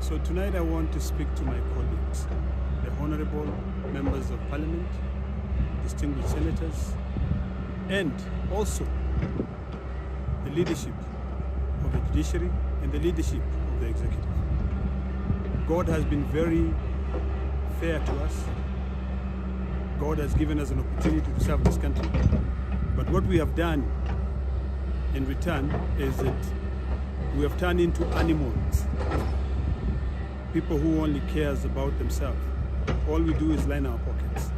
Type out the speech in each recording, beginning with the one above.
So tonight I want to speak to my colleagues, the honorable members of parliament, distinguished senators, and also the leadership of the judiciary and the leadership of the executive. God has been very fair to us. God has given us an opportunity to serve this country. But what we have done in return is that we have turned into animals. People who only cares about themselves. All we do is line our pockets.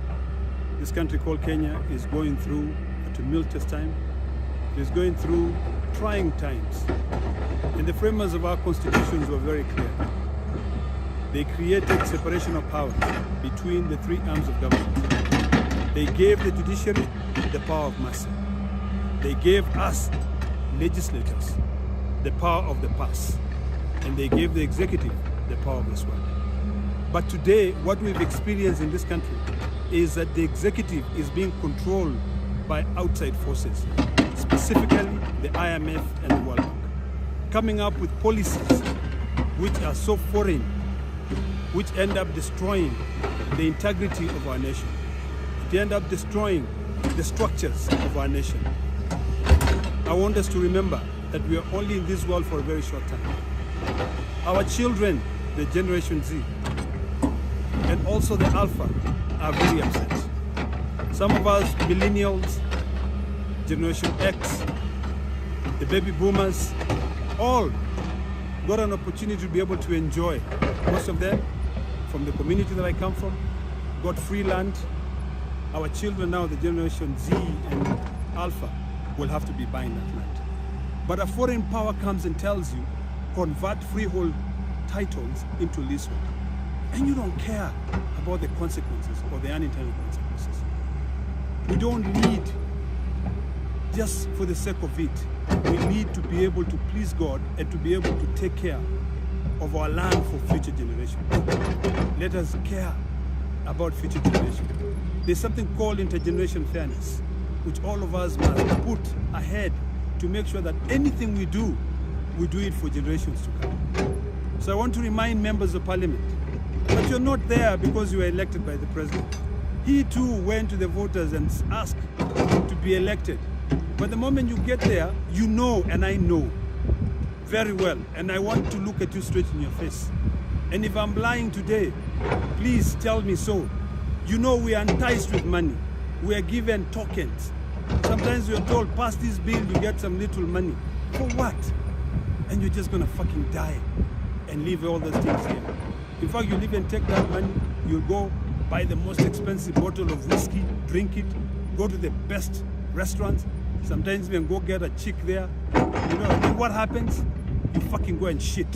This country called Kenya is going through a tumultuous time. It is going through trying times. And the framers of our constitutions were very clear. They created separation of powers between the three arms of government. They gave the judiciary the power of mercy. They gave us, legislators, the power of the purse. And they gave the executive the power of the sword. But today, what we've experienced in this country is that the executive is being controlled by outside forces, specifically the IMF and the World Bank, coming up with policies which are so foreign, which end up destroying the integrity of our nation. They end up destroying the structures of our nation. I want us to remember that we are only in this world for a very short time. Our children, the Generation Z, and also the Alpha, are very upset. Some of us millennials, Generation X, the baby boomers, all got an opportunity to be able to enjoy. Most of them, from the community that I come from, got free land. Our children now, the Generation Z and Alpha, will have to be buying that land. But a foreign power comes and tells you, convert freehold titles into leasehold. And you don't care about the consequences or the unintended consequences. We don't need just for the sake of it. We need to be able to please God and to be able to take care of our land for future generations. Let us care about future generations. There's something called intergenerational fairness, which all of us must put ahead to make sure that anything we do it for generations to come. So I want to remind members of parliament that you're not there because you were elected by the president. He too went to the voters and asked to be elected. But the moment you get there, you know, and I know very well, and I want to look at you straight in your face. And if I'm lying today, please tell me so. You know we are enticed with money. We are given tokens. Sometimes we are told, pass this bill, you get some little money. For what? And you're just gonna fucking die and leave all those things here. In fact, you'll even take that money, you'll go buy the most expensive bottle of whiskey, drink it, go to the best restaurants, sometimes even go get a chick there. You know, and then what happens? You fucking go and shit.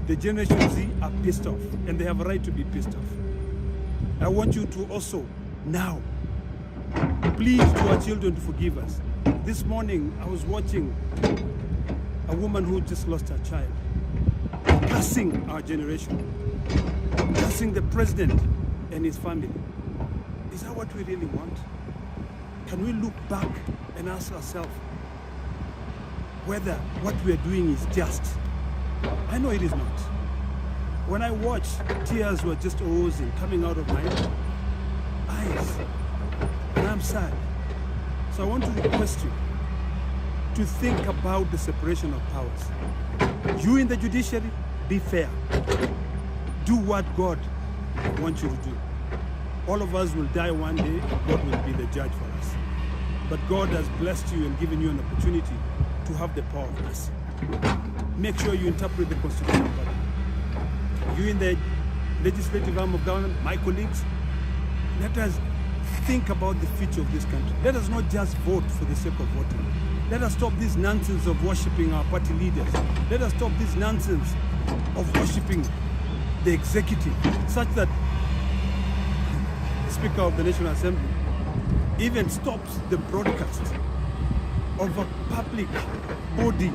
The Generation Z are pissed off, and they have a right to be pissed off. I want you to also now plead to our children to forgive us. This morning, I was watching a woman who just lost her child, cursing our generation, cursing the president and his family. Is that what we really want? Can we look back and ask ourselves whether what we are doing is just? I know it is not. When I watched, tears were just oozing, coming out of my eyes, and I'm sad. So I want to request you to think about the separation of powers. You in the judiciary, be fair. Do what God wants you to do. All of us will die one day, and God will be the judge for us. But God has blessed you and given you an opportunity to have the power of mercy. Make sure you interpret the Constitution properly. You in the legislative arm of government, my colleagues, let us think about the future of this country. Let us not just vote for the sake of voting. Let us stop this nonsense of worshipping our party leaders. Let us stop this nonsense of worshipping the executive, such that the Speaker of the National Assembly even stops the broadcast of a public body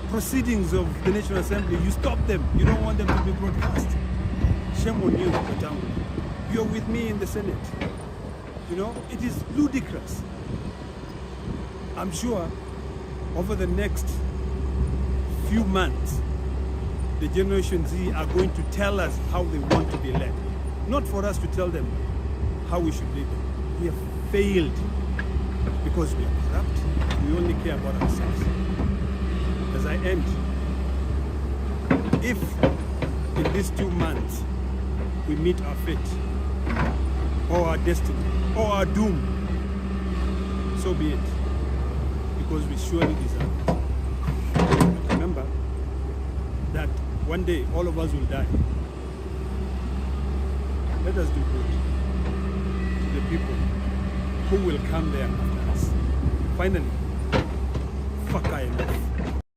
proceedings of the National Assembly. You stop them. You don't want them to be broadcast. Shame on you, Katangu. You're with me in the Senate. You know, it is ludicrous. I'm sure over the next few months, the Generation Z are going to tell us how they want to be led. Not for us to tell them how we should lead them. We have failed because we are corrupt. We only care about ourselves. As I end, if in these 2 months we meet our fate, or our destiny, or our doom, so be it, because we surely deserve it. But remember that one day all of us will die. Let us do good to the people who will come there after us. Finally, fuck IMF.